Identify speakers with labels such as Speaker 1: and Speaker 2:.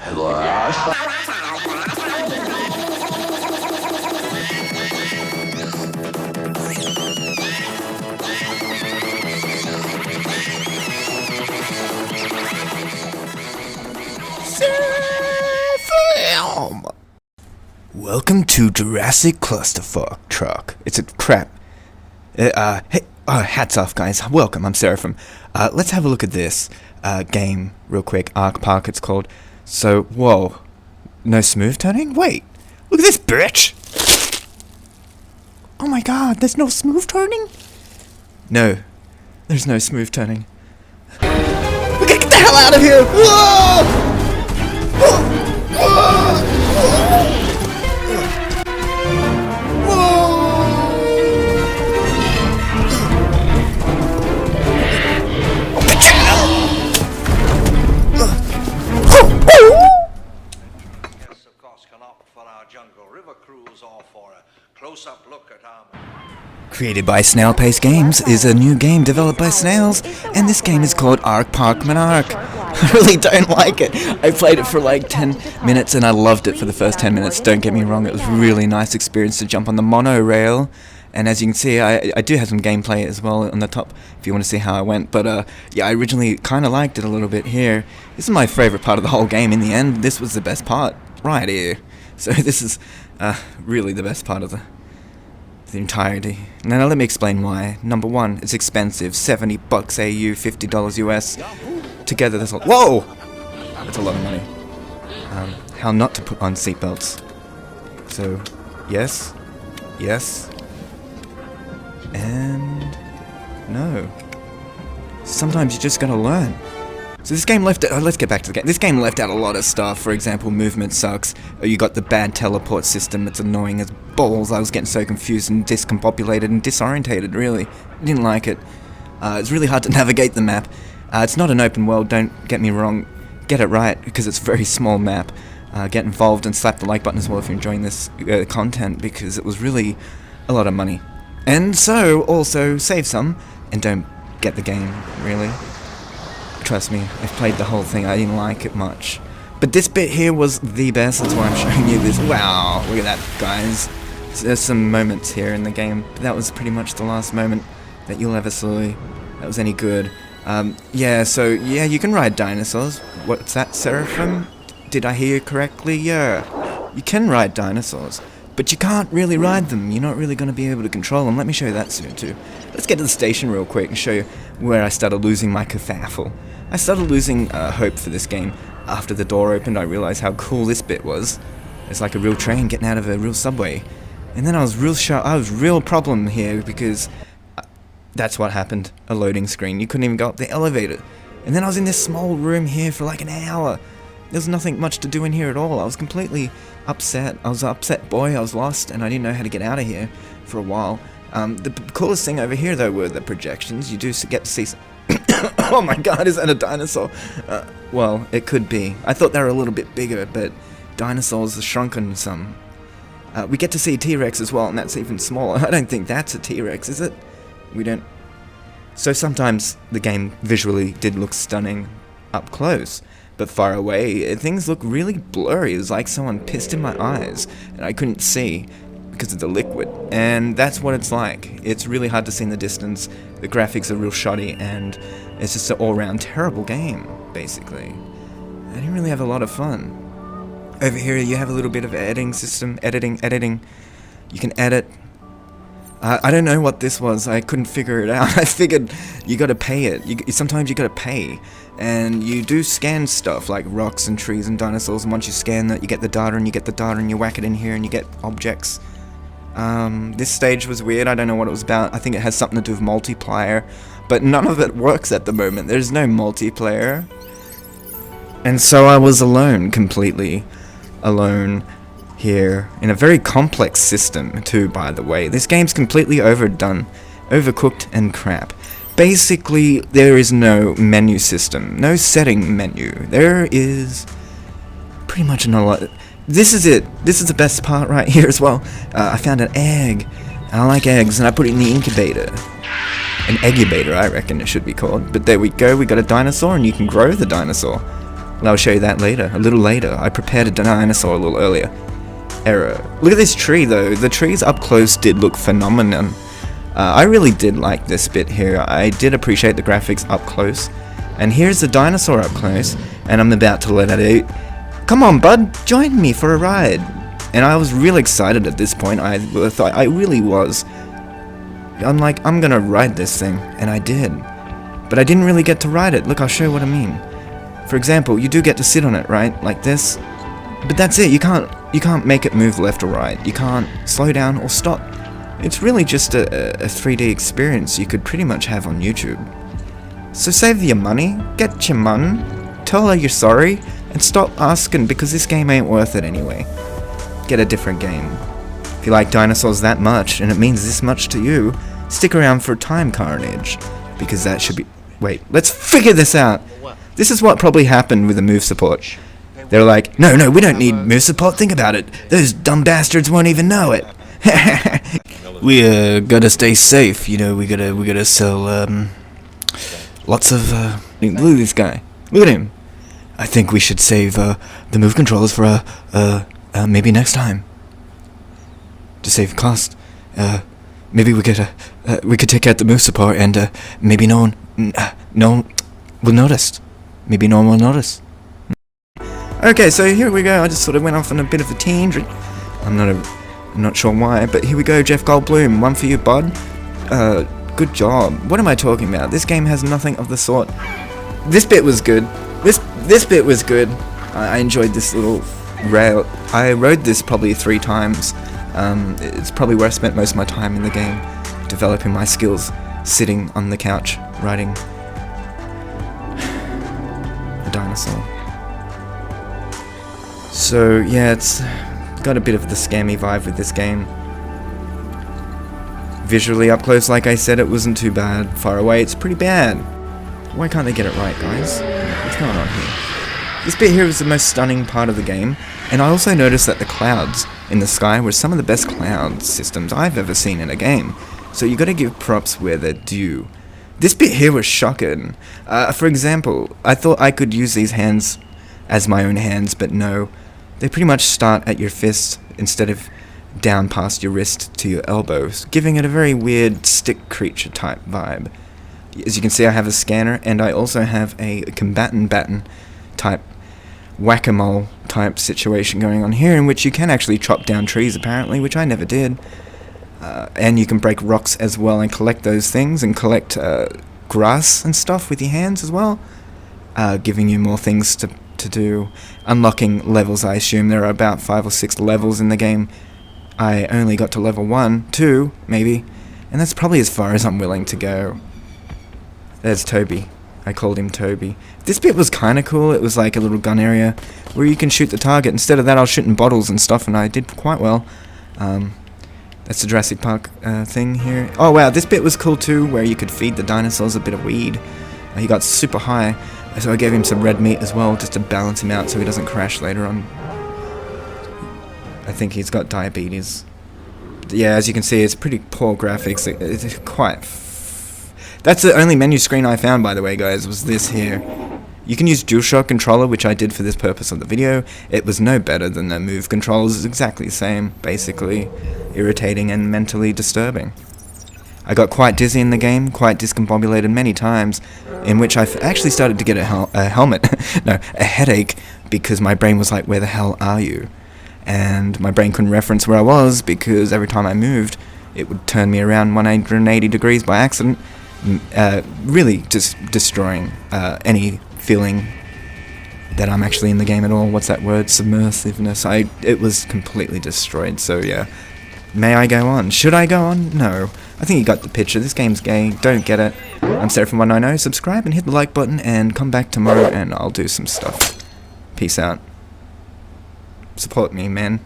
Speaker 1: Seraphim! Welcome to Jurassic Clusterfuck Truck. It's a crap. Hey, hats off, guys. Welcome, I'm Seraphim. Let's have a look at this game real quick. Ark Park, it's called. So, whoa. No smooth turning? Wait. Look at this, bitch! Oh my god, there's no smooth turning? No. There's no smooth turning. We gotta get the hell out of here! Whoa! Created by Snail Pace Games is a new game developed by snails, and this game is called Ark Park. I really don't like it. I played it for like 10 minutes and I loved it for the first 10 minutes. Don't get me wrong, it was a really nice experience to jump on the monorail. And as you can see, I do have some gameplay as well on the top if you want to see how I went. But yeah, I originally kind of liked it a little bit here. This is my favorite part of the whole game. In the end, this was the best part right here. So this is really the best part of the entirety. Now let me explain why. Number one, it's expensive. $70 AU, $50 US. Together that's whoa! That's a lot of money. How not to put on seatbelts. So, yes, yes, and no. Sometimes you just gotta learn. So this game left out, let's get back to the game. This game left out a lot of stuff. For example, movement sucks. You got the bad teleport system that's annoying as balls. I was getting so confused and discombobulated and disorientated, really. Didn't like it. It's really hard to navigate the map. It's not an open world, don't get me wrong. Get it right, because it's a very small map. Get involved and slap the like button as well if you're enjoying this content, because it was really a lot of money. And so, also, save some, and don't get the game, really. Trust me, I've played the whole thing, I didn't like it much. But this bit here was the best, that's why I'm showing you this. Wow, look at that, guys. There's some moments here in the game, but that was pretty much the last moment that you'll ever see that was any good. Yeah, so, yeah, you can ride dinosaurs. What's that, Seraphim? Did I hear you correctly? Yeah. You can ride dinosaurs, but you can't really ride them. You're not really going to be able to control them. Let me show you that soon, too. Let's get to the station real quick and show you where I started losing my kerfuffle. I started losing hope for this game. After the door opened, I realized how cool this bit was. It's like a real train getting out of a real subway. And then I was real problem here because that's what happened. A loading screen. You couldn't even go up the elevator. And then I was in this small room here for like an hour. There's nothing much to do in here at all. I was completely upset. I was an upset boy. I was lost and I didn't know how to get out of here for a while. The coolest thing over here though were the projections. You do get to see some oh my god, is that a dinosaur? Well, it could be. I thought they were a little bit bigger, but dinosaurs are shrunken some. We get to see a T-Rex as well, and that's even smaller. I don't think that's a T-Rex, is it? We don't. So sometimes the game visually did look stunning up close, but far away things look really blurry. It was like someone pissed in my eyes, and I couldn't see because of the liquid. And that's what it's like. It's really hard to see in the distance. The graphics are real shoddy, and it's just an all-round terrible game, basically. I didn't really have a lot of fun. Over here you have a little bit of editing system. Editing. You can edit. I don't know what this was. I couldn't figure it out. I figured you gotta pay it. Sometimes you gotta pay. And you do scan stuff like rocks and trees and dinosaurs, and once you scan that, you get the data, and you get the data, and you whack it in here, and you get objects. This stage was weird. I don't know what it was about. I think it has something to do with multiplayer, but none of it works at the moment. There's no multiplayer. And so I was alone, completely alone here, in a very complex system too, by the way. This game's completely overdone, overcooked and crap. Basically, there is no menu system, no setting menu. There is pretty much no lot. This is it. This is the best part right here as well. I found an egg. I like eggs, and I put it in the incubator. An eggubator, I reckon it should be called. But there we go. We got a dinosaur, and you can grow the dinosaur. Well, I'll show you that later, a little later. I prepared a dinosaur a little earlier. Error. Look at this tree though. The trees up close did look phenomenal. I really did like this bit here. I did appreciate the graphics up close. And here's the dinosaur up close, and I'm about to let it out. Come on, bud, join me for a ride. And I was really excited at this point. I really was. I'm like, I'm gonna ride this thing, and I did. But I didn't really get to ride it. Look, I'll show you what I mean. For example, you do get to sit on it, right? Like this. But that's it. You can't make it move left or right. You can't slow down or stop. It's really just a 3D experience you could pretty much have on YouTube. So save your money, get your money, tell her you're sorry, and stop asking because this game ain't worth it anyway. Get a different game. If you like dinosaurs that much, and it means this much to you, stick around for Time Carnage, because that should be... Wait, let's figure this out! This is what probably happened with the move support. They're like, no, we don't need move support, think about it. Those dumb bastards won't even know it. We gotta stay safe, you know, we gotta sell lots of look at this guy. Look at him. I think we should save the move controllers for maybe next time. To save cost. Maybe we could take out the move support and maybe no one will notice. Maybe no one will notice. Okay, so here we go. I just sort of went off on a bit of a tangent. I'm not sure why, but here we go. Jeff Goldblum, one for you, bud. Good job. What am I talking about? This game has nothing of the sort. This bit was good. This bit was good. I enjoyed this little rail. I rode this probably 3 times. It's probably where I spent most of my time in the game, developing my skills, sitting on the couch, riding a dinosaur. So yeah, it's got a bit of the scammy vibe with this game. Visually up close, like I said, it wasn't too bad. Far away, it's pretty bad. Why can't they get it right, guys? What's going on here? This bit here is the most stunning part of the game, and I also noticed that the clouds in the sky were some of the best cloud systems I've ever seen in a game. So you gotta give props where they're due. This bit here was shocking. For example, I thought I could use these hands as my own hands, but no. They pretty much start at your fist instead of down past your wrist to your elbows, giving it a very weird stick creature type vibe. As you can see, I have a scanner, and I also have a combatant baton type whack-a-mole type situation going on here, in which you can actually chop down trees apparently, which I never did. And you can break rocks as well and collect those things, and collect grass and stuff with your hands as well, giving you more things to do. Unlocking levels, I assume there are about 5 or 6 levels in the game. I only got to level 1, 2, maybe, and that's probably as far as I'm willing to go. There's Toby. I called him Toby. This bit was kinda cool. It was like a little gun area where you can shoot the target. Instead of that, I was shooting bottles and stuff, and I did quite well. That's the Jurassic Park thing here. Oh wow, this bit was cool too, where you could feed the dinosaurs a bit of weed. He got super high, so I gave him some red meat as well, just to balance him out so he doesn't crash later on. I think he's got diabetes. Yeah, as you can see, it's pretty poor graphics. It's quite... That's the only menu screen I found, by the way, guys, was this here. You can use DualShock controller, which I did for this purpose of the video. It was no better than the Move controllers. It's exactly the same, basically. Irritating and mentally disturbing. I got quite dizzy in the game, quite discombobulated many times, in which I actually started to get a headache, because my brain was like, where the hell are you? And my brain couldn't reference where I was, because every time I moved, it would turn me around 180 degrees by accident, really just destroying any feeling that I'm actually in the game at all. What's that word? Submersiveness. It was completely destroyed, so yeah. May I go on? Should I go on? No. I think you got the picture. This game's gay. Don't get it. I'm Seraphim 190. Subscribe and hit the like button, and come back tomorrow and I'll do some stuff. Peace out. Support me, man.